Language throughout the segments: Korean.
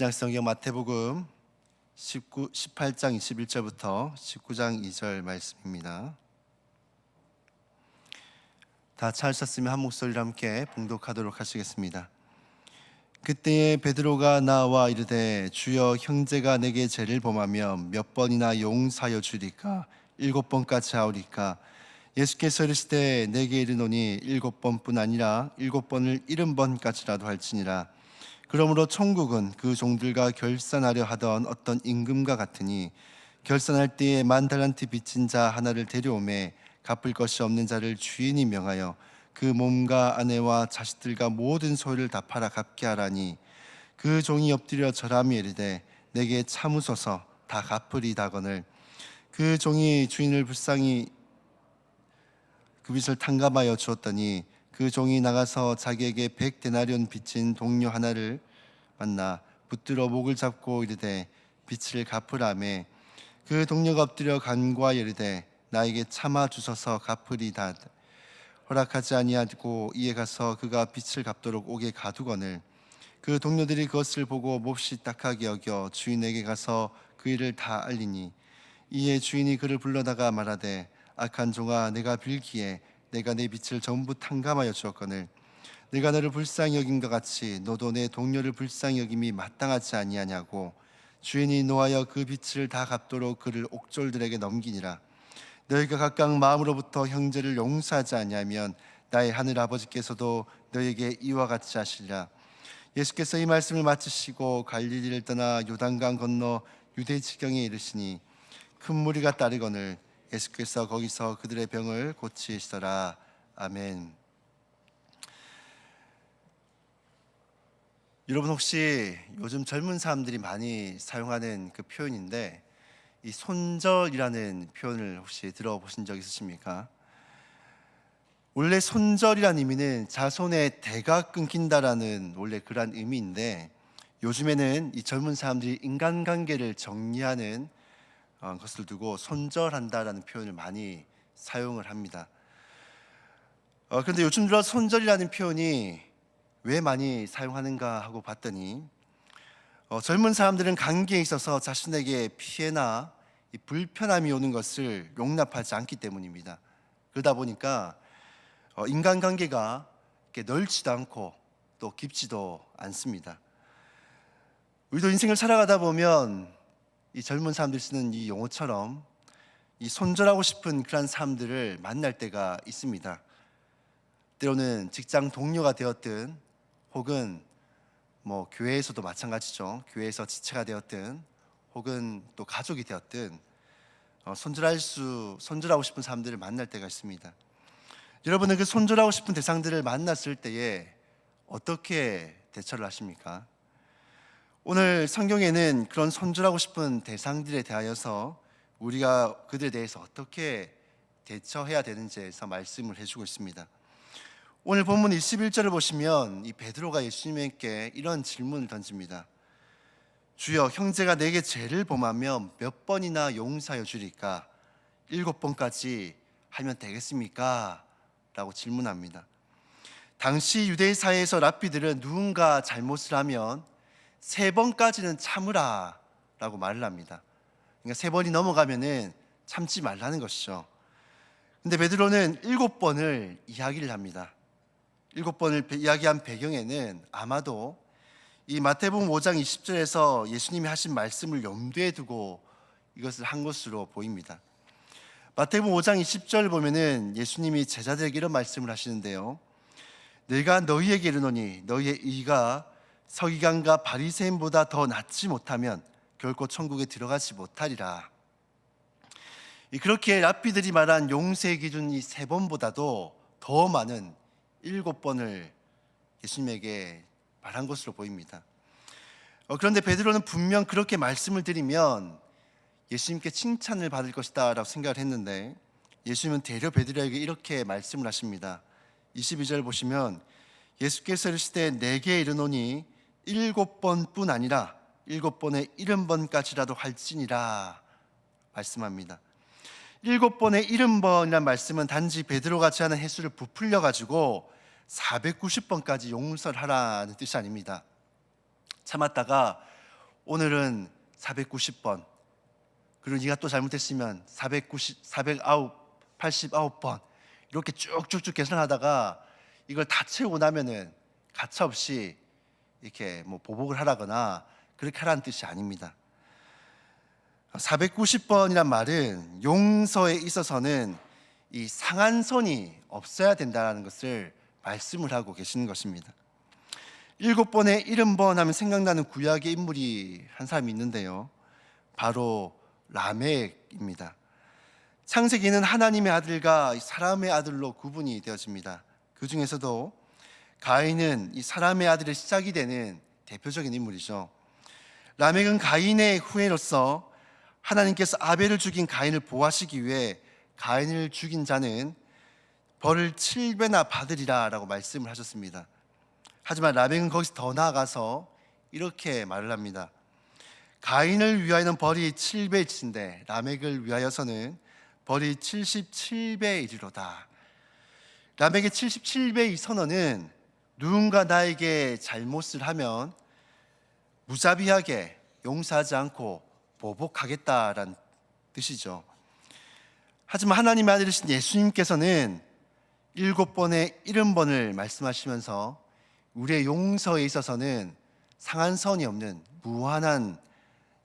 신약성경 마태복음 18장 21절부터 19장 2절 말씀입니다. 다 찾으셨으면 한 목소리로 함께 봉독하도록 하시겠습니다. 그때에 베드로가 나와 이르되 주여, 형제가 내게 죄를 범하며 몇 번이나 용서하여 주리까? 7번까지 하오리까? 예수께서 이르시되 내게 이르노니 7번뿐 아니라 7번을 70번까지라도 할지니라. 그러므로 천국은 그 종들과 결산하려 하던 어떤 임금과 같으니, 결산할 때에 10,000달란트 빚진 자 하나를 데려오매 갚을 것이 없는 자를 주인이 명하여 그 몸과 아내와 자식들과 모든 소유를 다 팔아 갚게 하라니, 그 종이 엎드려 절하며 이르되 내게 참으소서, 다 갚으리다거늘 그 종이 주인을 불쌍히 그 빚을 탕감하여 주었더니, 그 종이 나가서 자기에게 100데나리온 빚진 동료 하나를 만나 붙들어 목을 잡고 이르되 빚을 갚으라매, 그 동료가 엎드려 간구하여 이르되 나에게 참아 주소서, 갚으리다. 허락하지 아니하고 이에 가서 그가 빚을 갚도록 옥에 가두거늘, 그 동료들이 그것을 보고 몹시 딱하게 여겨 주인에게 가서 그 일을 다 알리니, 이에 주인이 그를 불러다가 말하되 악한 종아, 내가 빌기에 내가 내 빚을 전부 탕감하여 주었거늘 내가 너를 불쌍히 여김과 같이 너도 내 동료를 불쌍히 여김이 마땅하지 아니하냐고. 주인이 노하여 그 빚을 다 갚도록 그를 옥졸들에게 넘기니라. 너희가 각각 마음으로부터 형제를 용서하지 아니하면 나의 하늘 아버지께서도 너희에게 이와 같이 하시리라. 예수께서 이 말씀을 마치시고 갈릴리를 떠나 요단강 건너 유대 지경에 이르시니 큰 무리가 따르거늘 예수께서 거기서 그들의 병을 고치시더라. 아멘. 여러분, 혹시 요즘 젊은 사람들이 많이 사용하는 그 표현인데, 이 손절이라는 표현을 혹시 들어보신 적 있으십니까? 원래 손절이라는 의미는 자손의 대가 끊긴다라는 원래 그런 의미인데, 요즘에는 이 젊은 사람들이 인간관계를 정리하는 것을 두고 손절한다라는 표현을 많이 사용을 합니다. 그런데 요즘 들어 손절이라는 표현이 왜 많이 사용하는가 하고 봤더니, 젊은 사람들은 관계에 있어서 자신에게 피해나 불편함이 오는 것을 용납하지 않기 때문입니다. 그러다 보니까 인간관계가 이렇게 넓지도 않고 또 깊지도 않습니다. 우리도 인생을 살아가다 보면 이 젊은 사람들이 쓰는 이 용어처럼 이 손절하고 싶은 그런 사람들을 만날 때가 있습니다. 때로는 직장 동료가 되었든, 혹은 교회에서도 마찬가지죠. 교회에서 지체가 되었든, 혹은 또 가족이 되었든 손절하고 싶은 사람들을 만날 때가 있습니다. 여러분은 그 손절하고 싶은 대상들을 만났을 때에 어떻게 대처를 하십니까? 오늘 성경에는 그런 손절하고 싶은 대상들에 대하여서 우리가 그들에 대해서 어떻게 대처해야 되는지에서 말씀을 해주고 있습니다. 오늘 본문 21절을 보시면 이 베드로가 예수님께 이런 질문을 던집니다. 주여, 형제가 내게 죄를 범하면 몇 번이나 용서하여 주리까? 7번까지 하면 되겠습니까? 라고 질문합니다. 당시 유대 사회에서 랍비들은 누군가 잘못을 하면 3번까지는 참으라 라고 말을 합니다. 그러니까 3번이 넘어가면은 참지 말라는 것이죠. 근데 베드로는 7번을 이야기를 합니다. 7번을 이야기한 배경에는 아마도 이 마태복음 5장 20절에서 예수님이 하신 말씀을 염두에 두고 이것을 한 것으로 보입니다. 마태복음 5장 20절 보면은 예수님이 제자들에게 이런 말씀을 하시는데요. 내가 너희에게 이르노니 너희의 의가 서기관과 바리새인보다 더 낫지 못하면 결코 천국에 들어가지 못하리라. 그렇게 랍비들이 말한 용서의 기준 이 3번보다도 더 많은 7번을 예수님에게 말한 것으로 보입니다. 그런데 베드로는 분명 그렇게 말씀을 드리면 예수님께 칭찬을 받을 것이다 라고 생각을 했는데, 예수님은 되려 베드로에게 이렇게 말씀을 하십니다. 22절 보시면 예수께서 이르시되 내게 이르노니 7번뿐 아니라 7번의 70번까지라도 할지니라 말씀합니다. 7번의 70번이라는 말씀은 단지 베드로가 제하는 횟수를 부풀려 가지고 490번까지 용서를 하라는 뜻이 아닙니다. 참았다가 오늘은 490번, 그리고 네가 또 잘못했으면 489번 이렇게 쭉쭉쭉 계산하다가 이걸 다 채우고 나면은 가차없이 이렇게 뭐 보복을 하라거나 그렇게 하라는 뜻이 아닙니다. 490번이란 말은 용서에 있어서는 이 상한선이 없어야 된다는 것을 말씀을 하고 계시는 것입니다. 7번에 70번 하면 생각나는 구약의 인물이 한 사람이 있는데요, 바로 라멕입니다. 창세기는 하나님의 아들과 사람의 아들로 구분이 되어집니다. 그 중에서도 가인은 이 사람의 아들의 시작이 되는 대표적인 인물이죠. 라멕은 가인의 후예로서 하나님께서 아벨을 죽인 가인을 보호하시기 위해 가인을 죽인 자는 벌을 7배나 받으리라 라고 말씀을 하셨습니다. 하지만 라멕은 거기서 더 나아가서 이렇게 말을 합니다. 가인을 위하여는 벌이 7배이신데 라멕을 위하여서는 벌이 77배이리로다. 라멕의 77배의 선언은 누군가 나에게 잘못을 하면 무자비하게 용서하지 않고 보복하겠다라는 뜻이죠. 하지만 하나님의 아들이신 예수님께서는 7번에 70번을 말씀하시면서 우리의 용서에 있어서는 상한선이 없는 무한한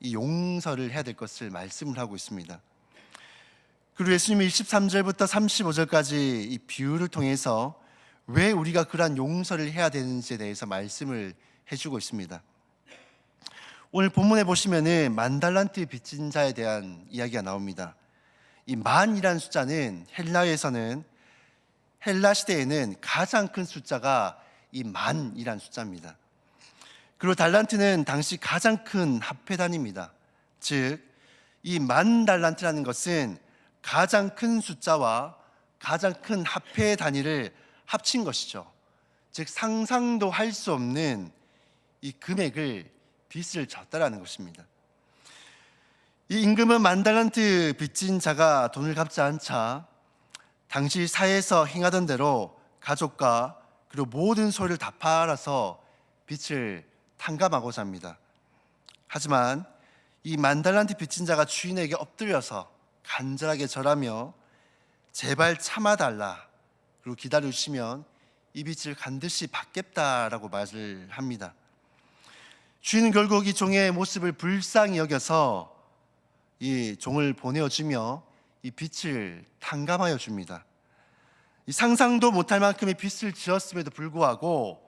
이 용서를 해야 될 것을 말씀을 하고 있습니다. 그리고 예수님이 23절부터 35절까지 이 비유를 통해서 왜 우리가 그러한 용서를 해야 되는지에 대해서 말씀을 해주고 있습니다. 오늘 본문에 보시면은 만 달란트 빚진 자에 대한 이야기가 나옵니다. 이 만이라는 숫자는 헬라 시대에는 가장 큰 숫자가 이 만이라는 숫자입니다. 그리고 달란트는 당시 가장 큰 화폐 단위입니다. 즉, 이 만 달란트라는 것은 가장 큰 숫자와 가장 큰 화폐 단위를 합친 것이죠. 즉, 상상도 할 수 없는 이 금액을 빚을 졌다라는 것입니다. 이 임금은 만 달란트 빚진 자가 돈을 갚지 않자 당시 사회에서 행하던 대로 가족과 그리고 모든 소유를 다 팔아서 빚을 탕감하고자 합니다. 하지만 이 만 달란트 빚진 자가 주인에게 엎드려서 간절하게 절하며 제발 참아달라, 그리고 기다려주시면 이 빚을 반드시 받겠다라고 말을 합니다. 주인은 결국 이 종의 모습을 불쌍히 여겨서 이 종을 보내어주며 이 빚을 탕감하여 줍니다. 이 상상도 못할 만큼의 빚을 지었음에도 불구하고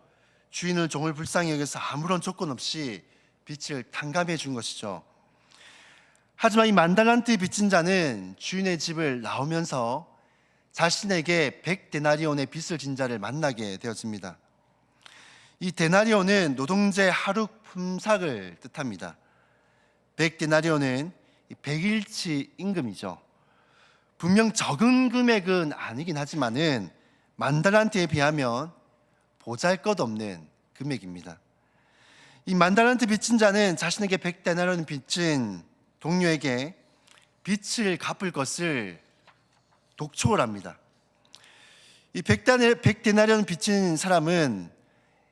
주인은 종을 불쌍히 여겨서 아무런 조건 없이 빚을 탕감해 준 것이죠. 하지만 이 만 달란트 빚진 자는 주인의 집을 나오면서 자신에게 100데나리온의 빚을 진 자를 만나게 되어집니다. 이 데나리온은 노동자의 하루 품삯을 뜻합니다. 100데나리온은 100일치 임금이죠. 분명 적은 금액은 아니긴 하지만은 만 달란트에 비하면 보잘것없는 금액입니다. 이 만 달란트 빚진 자는 자신에게 100데나리온 빚진 동료에게 빚을 갚을 것을 독촉을 합니다. 이 100데나리온 빚진 사람은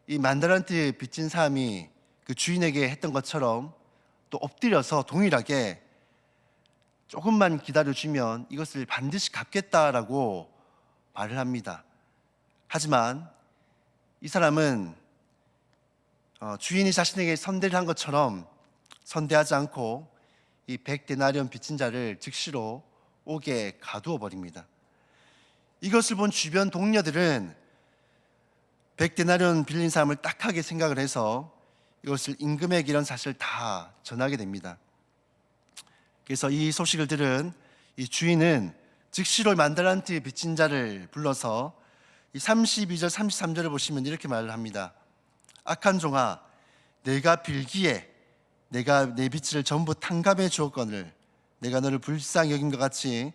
이 만 달란트 빚진 사람이 그 주인에게 했던 것처럼 또 엎드려서 동일하게 조금만 기다려주면 이것을 반드시 갚겠다라고 말을 합니다. 하지만 이 사람은 주인이 자신에게 선대를 한 것처럼 선대하지 않고 이 100데나리온 빚진 자를 즉시로 옥에 가두어 버립니다. 이것을 본 주변 동료들은 100데나리온 빌린 사람을 딱하게 생각을 해서 이것을 임금에게 이런 사실을 다 전하게 됩니다. 그래서 이 소식을 들은 이 주인은 즉시로 만 달란트 빚진 자를 불러서 이 32절 33절을 보시면 이렇게 말을 합니다. 악한 종아, 내가 빌기에 내가 내 빚을 전부 탕감해 주었거늘 내가 너를 불쌍히 여긴 것 같이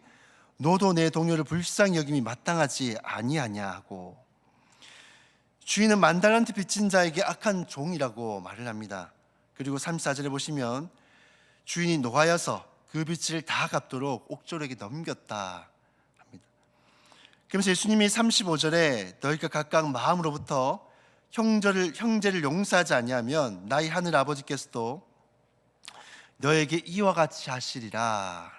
너도 내 동료를 불쌍히 여김이 마땅하지 아니하냐 하고, 주인은 만 달란트 빚진 자에게 악한 종이라고 말을 합니다. 그리고 34절에 보시면 주인이 노하여서 그 빚을 다 갚도록 옥졸에게 넘겼다 합니다. 그러면서 예수님이 35절에 너희가 각각 마음으로부터 형제를 용서하지 아니하면 나의 하늘 아버지께서도 너에게 이와 같이 하시리라.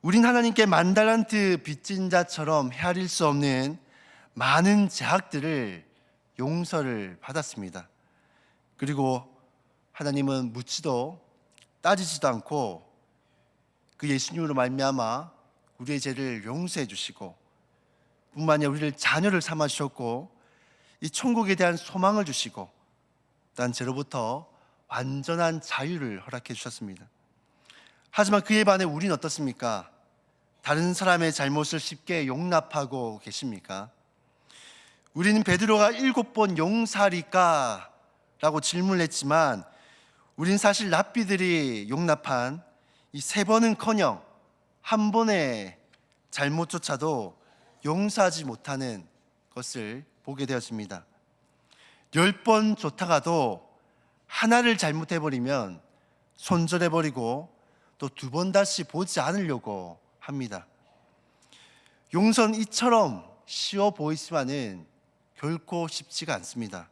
우린 하나님께 만 달란트 빚진 자처럼 헤아릴 수 없는 많은 제약들을 용서를 받았습니다. 그리고 하나님은 묻지도 따지지도 않고 그 예수님으로 말미암아 우리의 죄를 용서해 주시고 뿐만 아니라 우리를 자녀를 삼아 주셨고 이 천국에 대한 소망을 주시고 또한 죄로부터 완전한 자유를 허락해 주셨습니다. 하지만 그에 반해 우리는 어떻습니까? 다른 사람의 잘못을 쉽게 용납하고 계십니까? 우리는 베드로가 7번 용서하리까? 라고 질문을 했지만 우린 사실 랍비들이 용납한 이 3번은커녕 한 번의 잘못조차도 용서하지 못하는 것을 보게 되었습니다. 10번 좋다가도 하나를 잘못해버리면 손절해버리고 또 2번 다시 보지 않으려고 합니다. 용서는 이처럼 쉬워 보이지만은 결코 쉽지가 않습니다.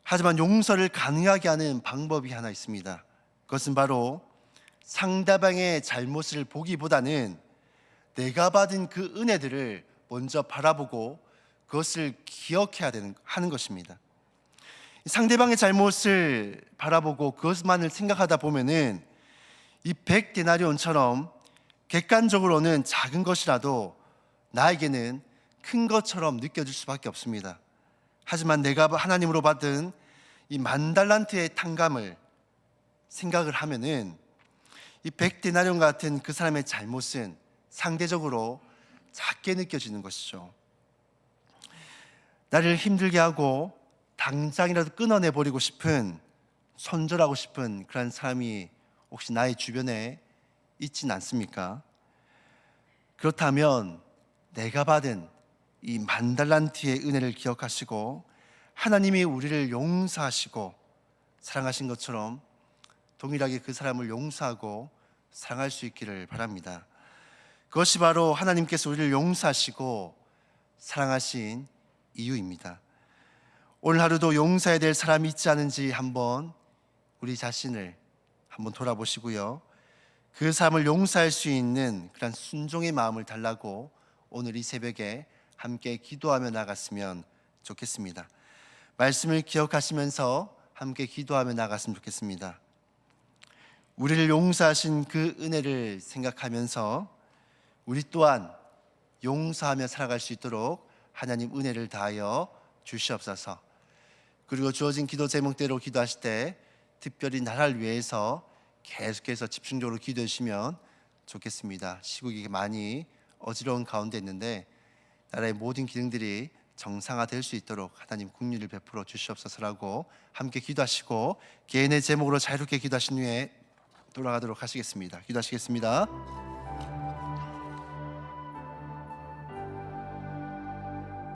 하지만 용서를 가능하게 하는 방법이 하나 있습니다. 그것은 바로 상대방의 잘못을 보기보다는 내가 받은 그 은혜들을 먼저 바라보고 그것을 기억해야 하는 것입니다. 상대방의 잘못을 바라보고 그것만을 생각하다 보면은 이 100데나리온처럼 객관적으로는 작은 것이라도 나에게는 큰 것처럼 느껴질 수밖에 없습니다. 하지만 내가 하나님으로 받은 이 10,000달란트의 탕감을 생각을 하면은 이 100데나리온 같은 그 사람의 잘못은 상대적으로 작게 느껴지는 것이죠. 나를 힘들게 하고 당장이라도 끊어내버리고 싶은, 손절하고 싶은 그런 사람이 혹시 나의 주변에 있진 않습니까? 그렇다면 내가 받은 이 10,000달란트의 은혜를 기억하시고 하나님이 우리를 용서하시고 사랑하신 것처럼 동일하게 그 사람을 용서하고 사랑할 수 있기를 바랍니다. 그것이 바로 하나님께서 우리를 용서하시고 사랑하신 이유입니다. 오늘 하루도 용서해야 될 사람이 있지 않은지 한번 우리 자신을 한번 돌아보시고요. 그 사람을 용서할 수 있는 그런 순종의 마음을 달라고 오늘 이 새벽에 함께 기도하며 나갔으면 좋겠습니다. 말씀을 기억하시면서 함께 기도하며 나갔으면 좋겠습니다. 우리를 용서하신 그 은혜를 생각하면서 우리 또한 용서하며 살아갈 수 있도록 하나님 은혜를 다하여 주시옵소서. 그리고 주어진 기도 제목대로 기도하실 때 특별히 나라를 위해서 계속해서 집중적으로 기도해 주시면 좋겠습니다. 시국이 많이 어지러운 가운데 있는데 나라의 모든 기능들이 정상화될 수 있도록 하나님 긍휼을 베풀어 주시옵소서라고 함께 기도하시고 개인의 제목으로 자유롭게 기도하신 후에 돌아가도록 하시겠습니다. 기도하시겠습니다.